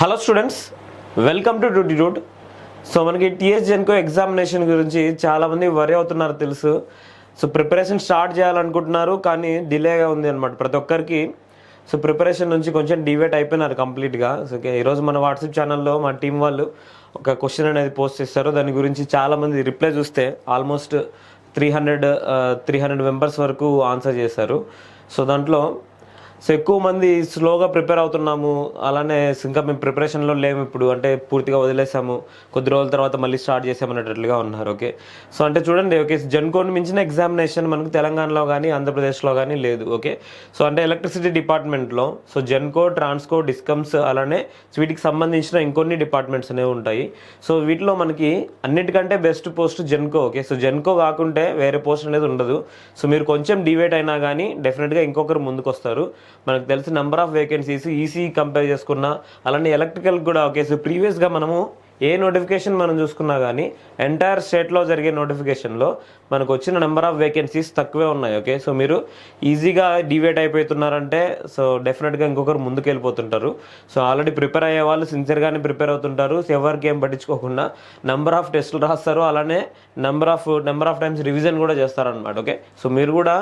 Hello students, welcome to duty route. So మనకి TS GENCO examination గురించి చాలామంది వరి అవుతున్నారు తెలుసు. సో ప్రిపరేషన్ స్టార్ట్ చేయాలనుకుంటున్నారు కానీ డిలేగా ఉంది అనమాట ప్రతి ఒక్కరికి. సో ప్రిపరేషన్ నుంచి కొంచెం డివేట్ అయిపోయినారు కంప్లీట్గా. సో ఈరోజు మన వాట్సాప్ ఛానల్లో మా టీం వాళ్ళు ఒక క్వశ్చన్ అనేది పోస్ట్ చేస్తారు. దాని గురించి చాలామంది రిప్లై చూస్తే ఆల్మోస్ట్ 300 మెంబర్స్ వరకు ఆన్సర్ చేశారు. సో దాంట్లో ఎక్కువ మంది స్లోగా ప్రిపేర్ అవుతున్నాము, అలానే ఇంకా మేము ప్రిపరేషన్లో లేము ఇప్పుడు, అంటే పూర్తిగా వదిలేసాము, కొద్ది రోజుల తర్వాత మళ్ళీ స్టార్ట్ చేసామనేటట్లుగా ఉన్నారు. ఓకే, సో అంటే చూడండి, ఓకే, జెన్కోని మించిన ఎగ్జామినేషన్ మనకు తెలంగాణలో కానీ ఆంధ్రప్రదేశ్లో కానీ లేదు. ఓకే, సో అంటే ఎలక్ట్రిసిటీ డిపార్ట్మెంట్లో జెన్కో, ట్రాన్స్కో, డిస్కమ్స్, అలానే వీటికి సంబంధించిన ఇంకొన్ని డిపార్ట్మెంట్స్ అనేవి ఉంటాయి. సో వీటిలో మనకి అన్నిటికంటే best post Genco. Okay, so Genco కాకుంటే వేరే పోస్ట్ అనేది ఉండదు. సో మీరు కొంచెం డివేట్ అయినా కానీ డెఫినెట్గా ఇంకొకరు ముందుకు వస్తారు. మనకు తెలిసిన number of vacancies EC compare చేసుకున్నా, అలానే ఎలక్ట్రికల్ కూడా. ఓకే, సో ప్రీవియస్గా మనము ఏ నోటిఫికేషన్ మనం చూసుకున్నా కానీ ఎంటైర్ స్టేట్లో జరిగే నోటిఫికేషన్లో మనకు వచ్చిన నెంబర్ ఆఫ్ వేకెన్సీస్ తక్కువే ఉన్నాయి. ఓకే, సో మీరు ఈజీగా డివేట్ అయిపోతున్నారంటే సో డెఫినెట్గా ఇంకొకరు ముందుకు వెళ్ళిపోతుంటారు. సో ఆల్రెడీ ప్రిపేర్ అయ్యే వాళ్ళు సిన్సియర్గానే ప్రిపేర్ అవుతుంటారు. ఎవరికి ఏం పట్టించుకోకుండా నెంబర్ ఆఫ్ టెస్టులు రాస్తారు, అలానే నెంబర్ ఆఫ్ టైమ్స్ రివిజన్ కూడా చేస్తారనమాట. ఓకే, సో మీరు కూడా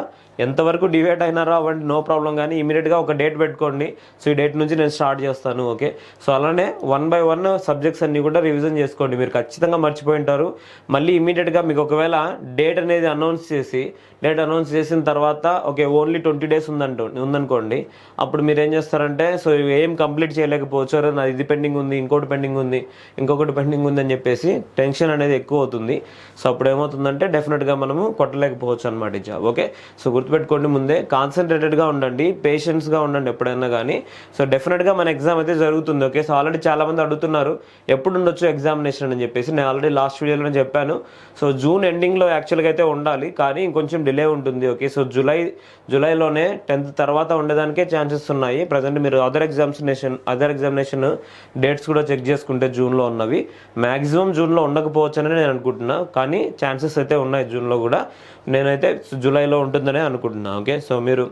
ఎంతవరకు డివేట్ అయినారో అవంటి నో ప్రాబ్లం, కానీ ఇమీడియట్గా ఒక డేట్ పెట్టుకోండి. సో ఈ డేట్ నుంచి నేను స్టార్ట్ చేస్తాను. ఓకే, సో అలానే 1 by 1 సబ్జెక్ట్స్ అన్నీ కూడా రివిజన్ చేసుకోండి. మీరు ఖచ్చితంగా మర్చిపోయి ఉంటారు. మళ్ళీ ఇమీడియట్గా మీకు ఒకవేళ డేట్ అనేది అనౌన్స్ చేసిన తర్వాత ఓకే ఓన్లీ 20 days ఉందనుకోండి, అప్పుడు మీరు ఏం చేస్తారంటే సో ఏం కంప్లీట్ చేయలేకపోవచ్చు, నాది ఇది పెండింగ్ ఉంది, ఇంకొకటి పెండింగ్ ఉంది అని చెప్పేసి టెన్షన్ అనేది ఎక్కువ అవుతుంది. సో అప్పుడు ఏమవుతుందంటే డెఫినెట్గా మనము కొట్టలేకపోవచ్చు అనమాట ఈ జాబ్. ఓకే, సో గుర్తుపెట్టుకోండి, ముందే కాన్సన్ట్రేటెడ్గా ఉండండి, పేషెన్స్గా ఉండండి ఎప్పుడైనా కానీ. సో డెఫినెట్గా మన ఎగ్జామ్ అయితే జరుగుతుంది. ఓకే, సో ఆల్రెడీ చాలామంది అడుగుతున్నారు ఎప్పుడు ఉండొచ్చు ఎగ్జామినేషన్ అని చెప్పేసి. నేను ఆల్రెడీ లాస్ట్ వీడియోలో చెప్పాను. సో జూన్ ఎండింగ్లో యాక్చువల్గా అయితే ఉండాలి, కానీ ఇంకొంచెం డిలే ఉంటుంది. ఓకే, సో జూలైలోనే 10th తర్వాత ఉండేదానికే ఛాన్సెస్ ఉన్నాయి. ప్రజెంట్ మీరు అదర్ ఎగ్జామినేషన్ డేట్స్ కూడా చెక్ చేసుకుంటే జూన్లో ఉన్నవి మ్యాక్సిమం జూన్లో ఉండకపోవచ్చు అని నేను అనుకుంటున్నా, కానీ ఛాన్సెస్ అయితే ఉన్నాయి జూన్లో కూడా. నేనైతే జూలైలో ఉంటుందనే అనుకుంటున్నా. ఓకే, సో మీరు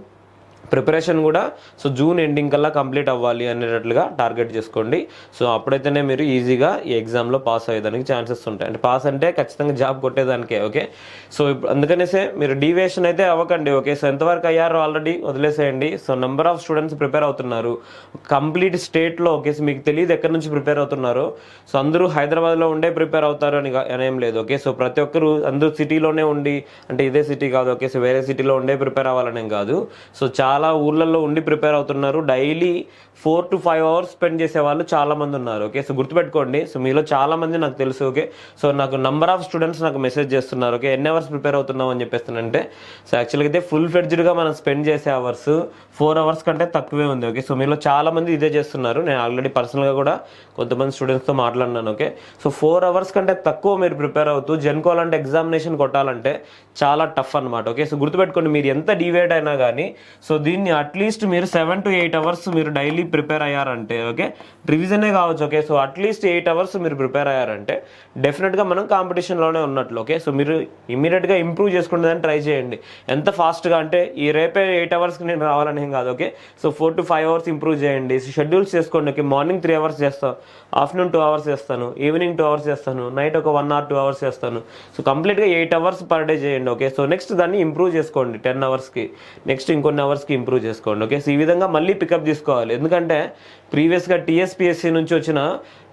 ప్రిపరేషన్ కూడా సో జూన్ ఎండింగ్ కల్లా కంప్లీట్ అవ్వాలి అనేటట్లుగా టార్గెట్ చేసుకోండి. సో అప్పుడైతేనే మీరు ఈజీగా ఈ ఎగ్జామ్లో పాస్ అయ్యేదానికి ఛాన్సెస్ ఉంటాయి. అంటే పాస్ అంటే ఖచ్చితంగా జాబ్ కొట్టేదానికే. ఓకే, సో అందుకనేసే మీరు డీవియేషన్ అయితే అవ్వకండి. ఓకే, సో ఎంతవరకు అయ్యారో ఆల్రెడీ వదిలేసేయండి. So number of students prepare అవుతున్నారు కంప్లీట్ స్టేట్లో. ఓకే, సో మీకు తెలియదు ఎక్కడి నుంచి ప్రిపేర్ అవుతున్నారో. సో అందరూ హైదరాబాద్లో ఉండే ప్రిపేర్ అవుతారు అని ఏం లేదు. ఓకే, సో ప్రతి ఒక్కరు అందరూ సిటీలోనే ఉండి, అంటే ఇదే సిటీ కాదు, ఓకే, సో వేరే సిటీలో ఉండే ప్రిపేర్ అవ్వాలనేం కాదు. సో చాలా ఊర్లలో ఉండి ప్రిపేర్ అవుతున్నారు. డైలీ 4 to 5 hours స్పెండ్ చేసే వాళ్ళు చాలా మంది ఉన్నారు. ఓకే, సో గుర్తుపెట్టుకోండి, సో మీలో చాలా మంది నాకు తెలుసు. ఓకే, సో నాకు నంబర్ ఆఫ్ స్టూడెంట్స్ నాకు మెసేజ్ చేస్తున్నారు. ఓకే, ఎన్ని అవర్స్ ప్రిపేర్ అవుతున్నాం అని చెప్పేస్తానంటే, సో యాక్చువల్గా అయితే ఫుల్ ఫ్లెడ్జ్డ్గా మనం స్పెండ్ చేసే అవర్స్ 4 hours కంటే తక్కువే ఉంది. ఓకే, సో మీలో చాలా మంది ఇదే చేస్తున్నారు. నేను ఆల్రెడీ పర్సనల్గా కూడా కొంతమంది స్టూడెంట్స్తో మాట్లాడినాను. ఓకే, సో 4 hours కంటే తక్కువ మీరు ప్రిపేర్ అవుతూ జెన్కో లాంటి ఎగ్జామినేషన్ కొట్టాలంటే చాలా టఫ్ అనమాట. ఓకే, సో గుర్తుపెట్టుకోండి, మీరు ఎంత డివేట్ అయినా కానీ సో దీన్ని అట్లీస్ట్ మీరు 7 to 8 hours మీరు డైలీ ప్రిపేర్ అయ్యారంటే, ఓకే, రివిజనే కావచ్చు. ఓకే, సో అట్లీస్ట్ 8 hours మీరు ప్రిపేర్ అయ్యారంటే డెఫినెట్గా మనం కాంపిటీషన్లోనే ఉన్నట్లు. ఓకే, సో మీరు ఇమీడియట్గా ఇంప్రూవ్ చేసుకునేదాన్ని ట్రై చేయండి. ఎంత ఫాస్ట్గా అంటే ఈ రేపే 8 hours నేను రావాలని ఏం కాదు. Okay, so 4 to 5 hours improve చేయండి. షెడ్యూల్స్ చేసుకోండి. ఓకే, మార్నింగ్ 3 hours చేస్తాను, ఆఫ్టర్నూన్ 2 hours చేస్తాను, ఈవినింగ్ 2 hours చేస్తాను, నైట్ ఒక 1 or 2 hours చేస్తాను. సో కంప్లీట్గా 8 hours పర్ డే చేయండి. ఓకే, సో నెక్స్ట్ దాన్ని ఇంప్రూవ్ చేసుకోండి 10 hours-కి, నెక్స్ట్ ఇంకొన్ని అవర్స్కి ఇంప్రూవ్ చేసుకోండి. ఓకే, సో ఈ విధంగా మళ్ళీ పికప్ తీసుకోవాలి. ఎందుకంటే ప్రీవియస్గా టీఎస్పీఎస్సీ నుంచి వచ్చిన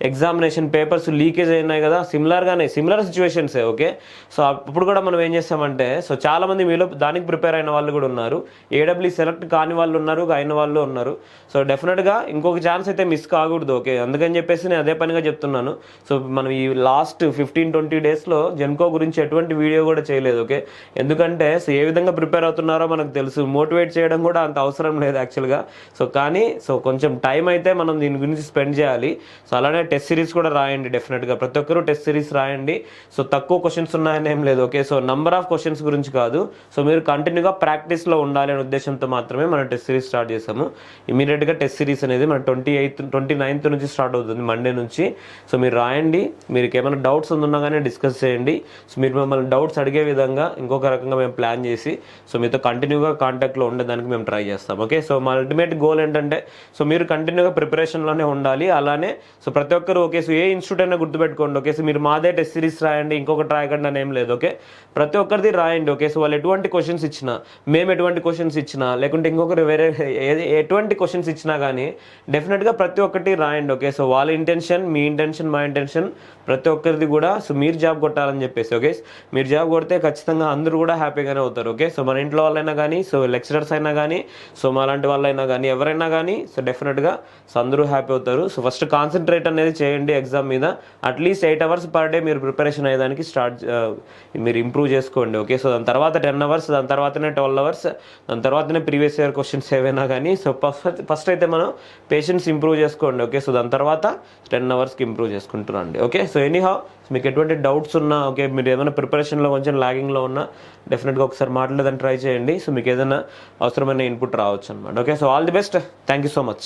ఎగ్జామినేషన్ పేపర్స్ లీకేజ్ అయినాయి కదా, సిమిలర్ సిచ్యువేషన్సే. ఓకే, సో అప్పుడు కూడా మనం ఏం చేస్తామంటే సో చాలామంది మీలో దానికి ప్రిపేర్ అయిన వాళ్ళు కూడా ఉన్నారు, ఏడబ్ల్యూ సెలెక్ట్ కాని వాళ్ళు ఉన్నారు, అయిన వాళ్ళు ఉన్నారు. సో డెఫినెట్గా ఇంకొక ఛాన్స్ అయితే మిస్ కాకూడదు. ఓకే, అందుకని చెప్పేసి నేను అదే పనిగా చెప్తున్నాను. సో మనం ఈ లాస్ట్ 15-20 daysలో జెన్కో గురించి ఎటువంటి వీడియో కూడా చేయలేదు. ఓకే, ఎందుకంటే సో ఏ విధంగా ప్రిపేర్ అవుతున్నారో మనకు తెలుసు, మోటివేట్ చేయడం కూడా అంత అవసరం లేదు యాక్చువల్గా. సో కానీ సో కొంచెం టైం అయితే మనం దీని గురించి స్పెండ్ చేయాలి. సో అలానే టెస్ట్ సిరీస్ కూడా రాయండి. డెఫినెట్గా ప్రతి ఒక్కరూ టెస్ట్ సిరీస్ రాయండి. సో తక్కువ క్వశ్చన్స్ ఉన్నాయని ఏం లేదు. Okay, so number of questions గురించి కాదు, సో మీరు కంటిన్యూగా ప్రాక్టీస్లో ఉండాలి అనే ఉద్దేశంతో మాత్రమే మనం టెస్ట్ సిరీస్ స్టార్ట్ చేసాము. ఇమీడియట్గా టెస్ట్ సిరీస్ అనేది మన 29th నుంచి స్టార్ట్ అవుతుంది, మండే నుంచి. సో మీరు రాయండి. మీరు ఏమైనా డౌట్స్ ఉన్నా కానీ డిస్కస్ చేయండి. సో మీరు మమ్మల్ని డౌట్స్ అడిగే విధంగా ఇంకొక రకంగా మేము ప్లాన్ చేసి సో మీతో కంటిన్యూగా కాంటాక్ట్లో ఉండేదానికి మేము మేము ట్రై చేస్తాం. ఓకే, సో మా అల్టిమేట్ గోల్ ఏంటంటే సో మీరు కంటిన్యూగా ప్రిపరేషన్లోనే ఉండాలి. అలానే సో ప్రతి ఒక్కరు ఓకే సో ఏ ఇన్స్టిట్యూట్ అయినా గుర్తుపెట్టుకోండి. ఓకే, సో మీరు మాదే టెస్ట్ సిరీస్ రాయండి, ఇంకొకటి రాయకండి అని ఏం లేదు. ఓకే, ప్రతి ఒక్కరిది రాయండి. ఓకే, సో వాళ్ళు ఎటువంటి క్వశ్చన్స్ ఇచ్చినా, మేము ఎటువంటి క్వశ్చన్స్ ఇచ్చినా, లేకుంటే ఇంకొకరు వేరే ఎటువంటి క్వశ్చన్స్ ఇచ్చినా కానీ డెఫినెట్గా ప్రతి ఒక్కటి రాయండి. ఓకే, సో వాళ్ళ ఇంటెన్షన్, మీ ఇంటెన్షన్, మా ఇంటెన్షన్ ప్రతి ఒక్కరిది కూడా సో మీరు జాబ్ కొట్టాలని చెప్పేసి. ఓకే, మీరు జాబ్ కొడితే ఖచ్చితంగా అందరూ కూడా హ్యాపీగానే అవుతారు. ఓకే, సో మన ఇంట్లో వాళ్ళైనా కానీ, సో లెక్చరర్స్ అయినా కానీ, సో మా లాంటి వాళ్ళైనా కానీ, ఎవరైనా కానీ సో డెఫినెట్గా సో అందరూ హ్యాపీ అవుతారు. సో ఫస్ట్ కాన్సన్ట్రేట్ అనేది చేయండి ఎగ్జామ్ మీద. అట్లీస్ట్ 8 hours పర్ డే మీరు ప్రిపరేషన్ అయ్యేదానికి మీరు ఇంప్రూవ్ చేసుకోండి. ఓకే, సో దాని తర్వాత 10 hours, దాని తర్వాతనే 12 hours, దాని తర్వాతనే ప్రీవియస్ ఇయర్ క్వశ్చన్స్ ఏవైనా కానీ. సో ఫస్ట్ అయితే మనం పేషెన్స్ ఇంప్రూవ్ చేసుకోండి. ఓకే, సో దాని తర్వాత 10 hours ఇంప్రూవ్ చేసుకుంటున్నాండి. ఓకే, సో ఎనీహౌ మీకు ఎటువంటి డౌట్స్ ఉన్నా, ఓకే మీరు ఏమైనా ప్రిపరేషన్లో కొంచెం లాగింగ్లో ఉన్నా డెఫినెట్గా ఒకసారి మాట్లాడేదని ట్రై చేయండి. సో మీకు ఏదైనా అవసరమైన ఇన్పుట్ రావచ్చు అనమాట. Okay, so all the best. Thank you so much.